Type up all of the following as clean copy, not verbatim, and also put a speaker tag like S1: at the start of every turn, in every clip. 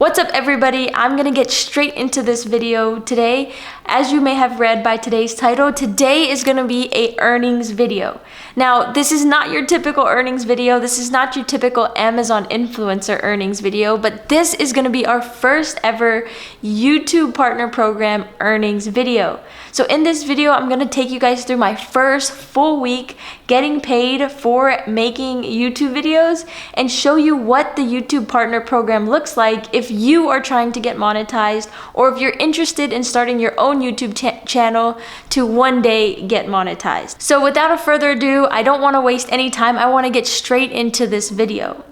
S1: What's up everybody? I'm gonna get straight into this video today. As you may have read by today's title, today is gonna be a earnings video. Now, this is not your typical earnings video. This is not your typical Amazon influencer earnings video, but this is gonna be our first ever YouTube Partner Program earnings video. So in this video, I'm gonna take you guys through my first full week getting paid for making YouTube videos and show you what the YouTube Partner Program looks like if you are trying to get monetized, or if you're interested in starting your own YouTube channel to one day get monetized. So without a further ado, I don't want to waste any time. I want to get straight into this video.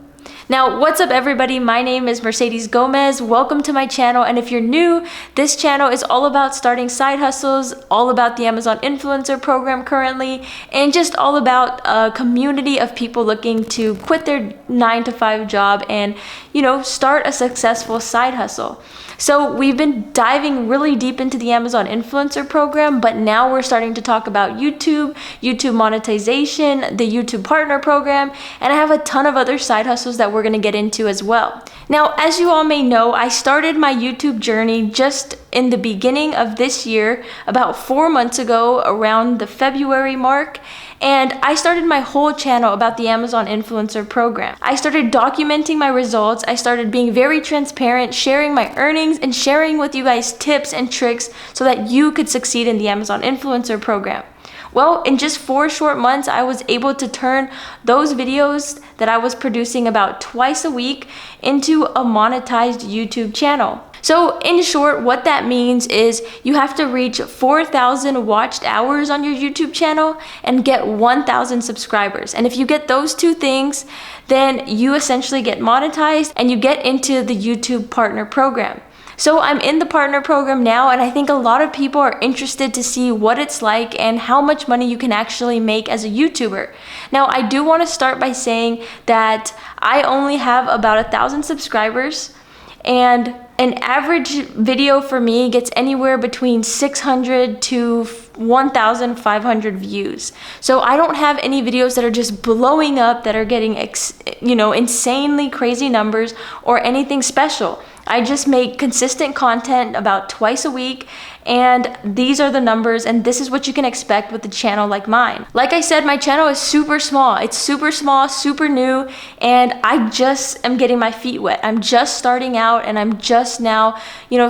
S1: Now, what's up everybody? My name is Mercedes Gomez. Welcome to my channel. And if you're new, this channel is all about starting side hustles, all about the Amazon influencer program currently, and just all about a community of people looking to quit their 9-to-5 job and, start a successful side hustle. So we've been diving really deep into the Amazon influencer program, but now we're starting to talk about YouTube monetization, the YouTube partner program, and I have a ton of other side hustles that we're gonna get into as well. Now, as you all may know, I started my YouTube journey just in the beginning of this year, about 4 months ago, around the February mark. And I started my whole channel about the Amazon influencer program. I started documenting my results. I started being very transparent, sharing my earnings and sharing with you guys tips and tricks so that you could succeed in the Amazon influencer program. Well, in just 4 short months, I was able to turn those videos that I was producing about twice a week into a monetized YouTube channel. So in short, what that means is you have to reach 4,000 watched hours on your YouTube channel and get 1,000 subscribers. And if you get those two things, then you essentially get monetized and you get into the YouTube Partner Program. So I'm in the partner program now, and I think a lot of people are interested to see what it's like and how much money you can actually make as a YouTuber. Now, I do want to start by saying that I only have about 1,000 subscribers, and an average video for me gets anywhere between 600 to 1,500 views. So I don't have any videos that are just blowing up, that are getting insanely crazy numbers or anything special. I just make consistent content about twice a week, and these are the numbers, and this is what you can expect with a channel like mine. Like I said, my channel is super small. It's super small, super new, and I just am getting my feet wet. I'm just starting out, and I'm just now,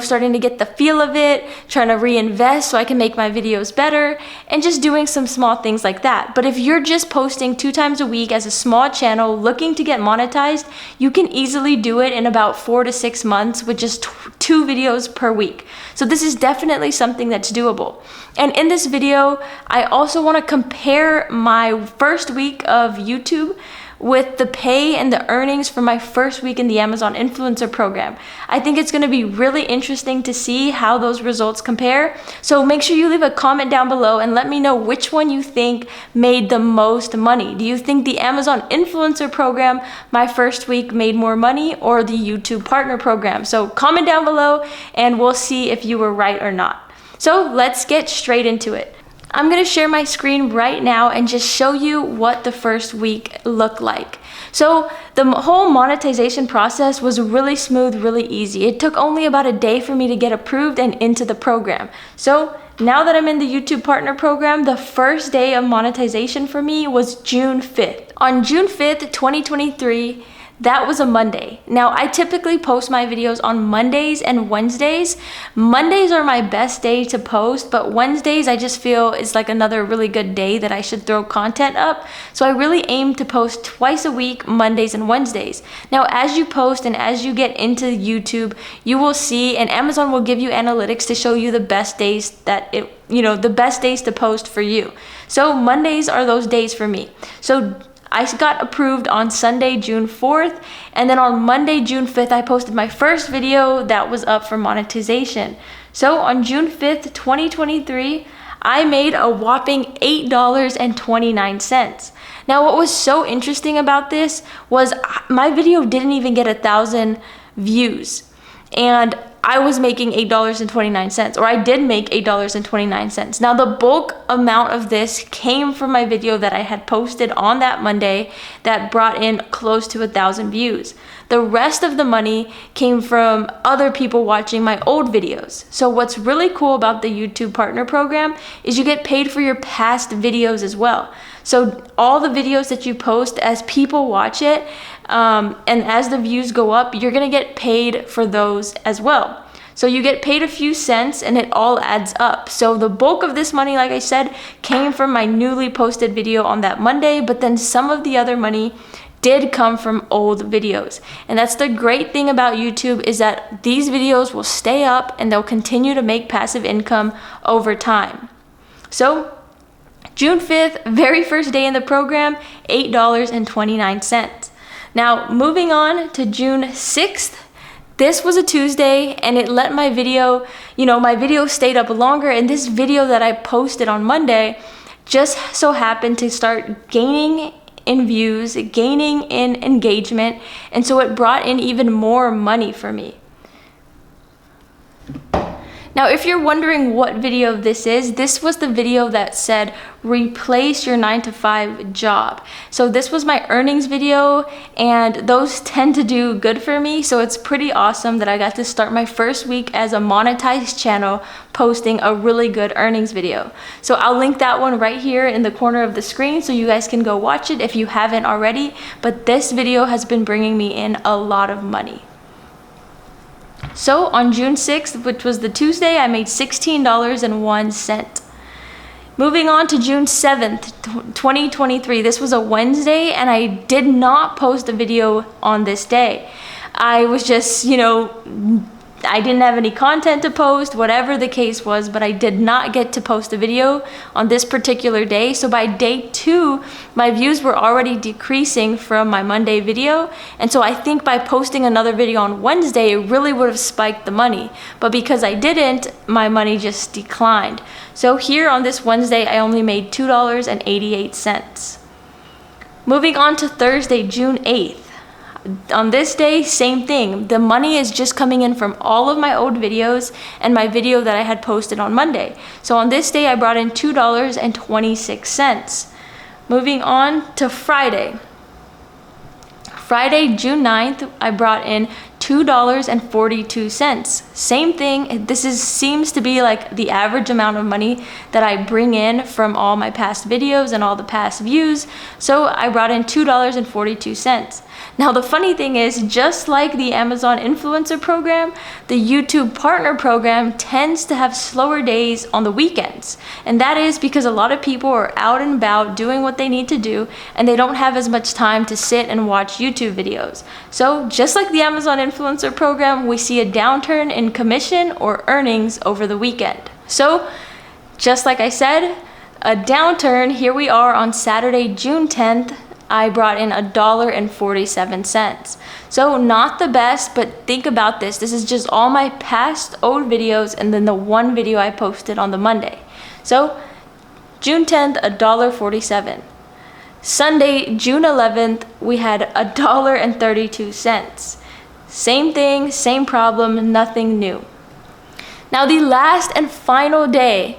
S1: starting to get the feel of it, trying to reinvest so I can make my videos better, and just doing some small things like that. But if you're just posting 2 times a week as a small channel looking to get monetized, you can easily do it in about 4 to 6 months with just 2 videos per week. So this is definitely something that's doable. And in this video, I also want to compare my first week of YouTube with the pay and the earnings for my first week in the Amazon influencer program. I think it's going to be really interesting to see how those results compare. So make sure you leave a comment down below and let me know which one you think made the most money. Do you think the Amazon influencer program, my first week, made more money, or the YouTube partner program? So comment down below and we'll see if you were right or not. So let's get straight into it. I'm gonna share my screen right now and just show you what the first week looked like. So the whole monetization process was really smooth, really easy. It took only about a day for me to get approved and into the program. So now that I'm in the YouTube Partner Program, the first day of monetization for me was June 5th. On June 5th, 2023, that was a Monday. Now, I typically post my videos on Mondays and Wednesdays. Mondays are my best day to post, but Wednesdays I just feel is like another really good day that I should throw content up. So I really aim to post twice a week, Mondays and Wednesdays. Now, as you post and as you get into YouTube, you will see, and Amazon will give you analytics to show you the best days the best days to post for you. So Mondays are those days for me. So I got approved on Sunday, June 4th, and then on Monday, June 5th, I posted my first video that was up for monetization. So on June 5th, 2023, I made a whopping $8.29. Now, what was so interesting about this was my video didn't even get 1,000 views. And I was making $8.29, or I did make $8.29. Now, the bulk amount of this came from my video that I had posted on that Monday that brought in close to 1,000 views. The rest of the money came from other people watching my old videos. So what's really cool about the YouTube Partner Program is you get paid for your past videos as well. So all the videos that you post, as people watch it, and as the views go up, you're gonna get paid for those as well. So you get paid a few cents and it all adds up. So the bulk of this money, like I said, came from my newly posted video on that Monday, but then some of the other money did come from old videos. And that's the great thing about YouTube, is that these videos will stay up and they'll continue to make passive income over time. So June 5th, very first day in the program, $8.29. Now, moving on to June 6th, this was a Tuesday, and it let my video, my video stayed up longer, and this video that I posted on Monday just so happened to start gaining in views, gaining in engagement, and so it brought in even more money for me. Now, if you're wondering what video this is, this was the video that said, replace your 9-to-5 job. So this was my earnings video, and those tend to do good for me. So it's pretty awesome that I got to start my first week as a monetized channel posting a really good earnings video. So I'll link that one right here in the corner of the screen so you guys can go watch it if you haven't already. But this video has been bringing me in a lot of money. So on June 6th, which was the Tuesday, I made $16.01. Moving on to June 7th, 2023. This was a Wednesday, and I did not post a video on this day. I was just, I didn't have any content to post, whatever the case was, but I did not get to post a video on this particular day. So by day 2, my views were already decreasing from my Monday video. And so I think by posting another video on Wednesday, it really would have spiked the money. But because I didn't, my money just declined. So here on this Wednesday, I only made $2.88. Moving on to Thursday, June 8th. On this day, same thing. The money is just coming in from all of my old videos and my video that I had posted on Monday. So on this day, I brought in $2.26. Moving on to Friday. Friday, June 9th, I brought in $2.42. Same thing. Seems to be like the average amount of money that I bring in from all my past videos and all the past views. So I brought in $2.42. Now, the funny thing is, just like the Amazon Influencer Program, the YouTube Partner Program tends to have slower days on the weekends. And that is because a lot of people are out and about doing what they need to do, and they don't have as much time to sit and watch YouTube videos. So just like the Amazon Influencer Program, we see a downturn in commission or earnings over the weekend. So just like I said, a downturn. Here we are on Saturday, June 10th. I brought in $1.47. So not the best, but think about this. This is just all my past old videos and then the one video I posted on the Monday. So June 10th, $1.47. Sunday, June 11th, we had $1.32. Same thing, same problem, nothing new. Now the last and final day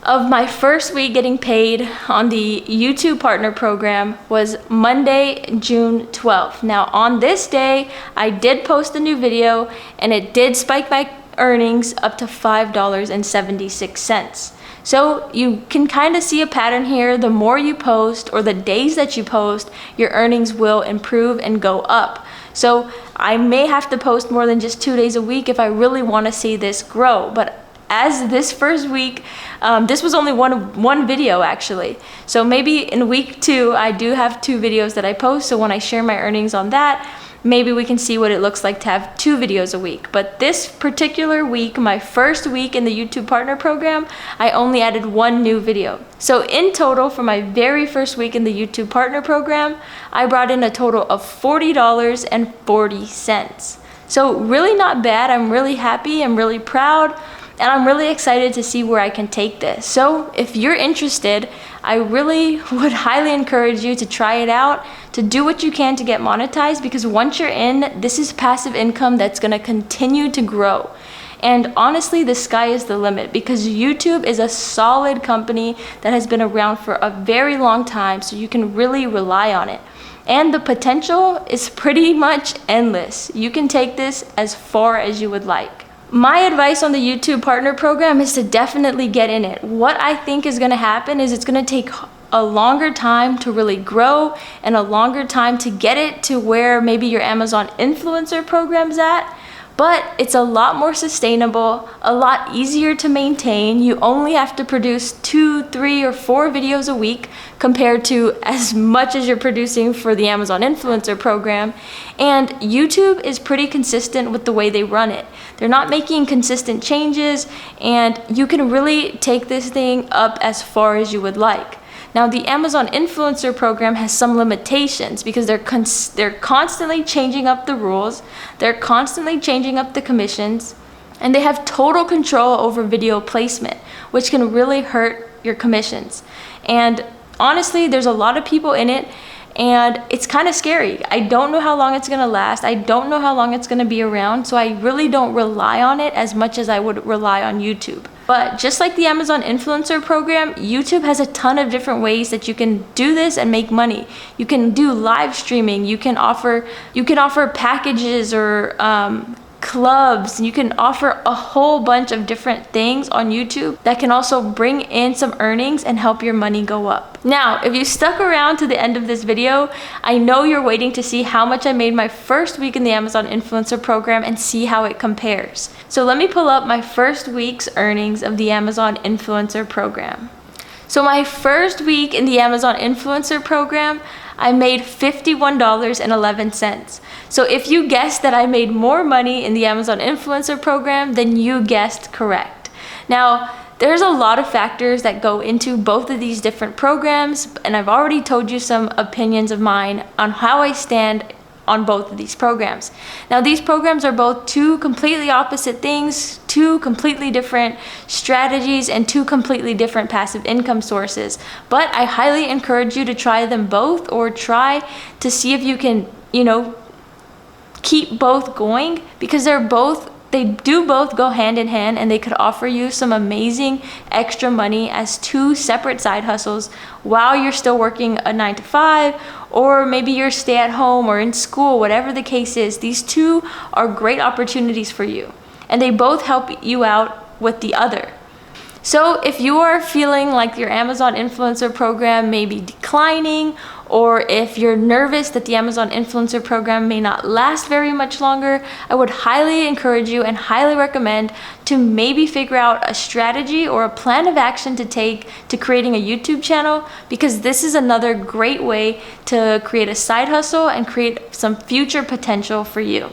S1: of my first week getting paid on the YouTube Partner Program was Monday, June 12th. Now on this day, I did post a new video and it did spike my earnings up to $5.76. So you can kind of see a pattern here. The more you post or the days that you post, your earnings will improve and go up. So I may have to post more than just 2 days a week if I really want to see this grow. But as this first week, this was only one video actually. So maybe in week 2, I do have 2 videos that I post. So when I share my earnings on that, maybe we can see what it looks like to have 2 videos a week. But this particular week, my first week in the YouTube Partner Program, I only added 1 new video. So in total, for my very first week in the YouTube Partner Program, I brought in a total of $40.40. So really not bad. I'm really happy. I'm really proud. And I'm really excited to see where I can take this. So if you're interested, I really would highly encourage you to try it out, to do what you can to get monetized, because once you're in, this is passive income that's gonna continue to grow. And honestly, the sky is the limit, because YouTube is a solid company that has been around for a very long time, so you can really rely on it. And the potential is pretty much endless. You can take this as far as you would like. My advice on the YouTube partner program is to definitely get in it. What I think is gonna happen is it's gonna take a longer time to really grow and a longer time to get it to where maybe your Amazon influencer program's at. But it's a lot more sustainable, a lot easier to maintain. You only have to produce 2, 3, or 4 videos a week compared to as much as you're producing for the Amazon influencer program. And YouTube is pretty consistent with the way they run it. They're not making consistent changes, and you can really take this thing up as far as you would like. Now, the Amazon influencer program has some limitations because they're constantly changing up the rules, they're constantly changing up the commissions, and they have total control over video placement, which can really hurt your commissions. And honestly, there's a lot of people in it, and it's kind of scary. I don't know how long it's gonna last. I don't know how long it's gonna be around, so I really don't rely on it as much as I would rely on YouTube. But just like the Amazon influencer program, YouTube has a ton of different ways that you can do this and make money. You can do live streaming. You can offer packages or clubs. You can offer a whole bunch of different things on YouTube that can also bring in some earnings and help your money go up. Now, if you stuck around to the end of this video, I know you're waiting to see how much I made my first week in the Amazon influencer program and see how it compares. So let me pull up my first week's earnings of the Amazon influencer program. So my first week in the Amazon influencer program, I made $51.11. So if you guessed that I made more money in the Amazon influencer program, then you guessed correct. Now, there's a lot of factors that go into both of these different programs, and I've already told you some opinions of mine on how I stand on both of these programs. Now, these programs are both two completely opposite things, two completely different strategies, and two completely different passive income sources. But I highly encourage you to try them both, or try to see if you can, keep both going, because they do both go hand in hand, and they could offer you some amazing extra money as two separate side hustles while you're still working a 9 to 5, or maybe you're stay at home or in school, whatever the case is. These two are great opportunities for you, and they both help you out with the other. So if you are feeling like your Amazon influencer program may be declining, or if you're nervous that the Amazon influencer program may not last very much longer, I would highly encourage you and highly recommend to maybe figure out a strategy or a plan of action to take to creating a YouTube channel, because this is another great way to create a side hustle and create some future potential for you.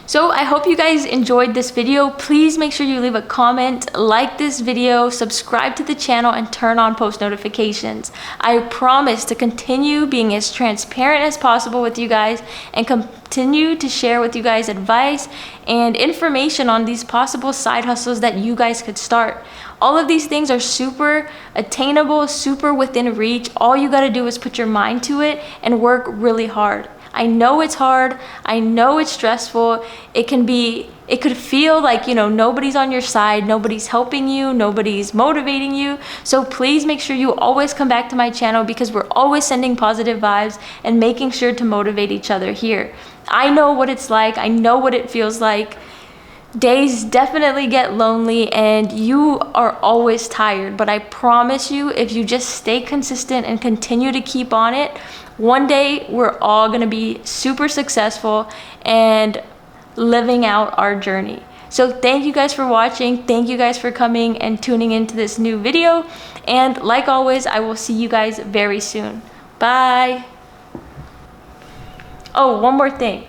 S1: So I hope you guys enjoyed this video. Please make sure you leave a comment, like this video, subscribe to the channel, and turn on post notifications. I promise to continue being as transparent as possible with you guys and continue to share with you guys advice and information on these possible side hustles that you guys could start. All of these things are super attainable, super within reach. All you gotta do is put your mind to it and work really hard. I know it's hard. I know it's stressful. It could feel like, nobody's on your side, nobody's helping you, nobody's motivating you. So please make sure you always come back to my channel, because we're always sending positive vibes and making sure to motivate each other here. I know what it's like. I know what it feels like. Days definitely get lonely and you are always tired, but I promise you, if you just stay consistent and continue to keep on it, one day we're all gonna be super successful and living out our journey. So thank you guys for watching. Thank you guys for coming and tuning into this new video. And like always, I will see you guys very soon. Bye. Oh, one more thing.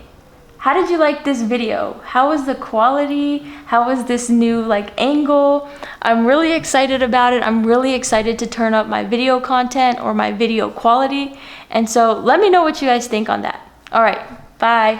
S1: How did you like this video? How was the quality? How was this new angle? I'm really excited about it. I'm really excited to turn up my video content or my video quality. And so let me know what you guys think on that. All right, bye.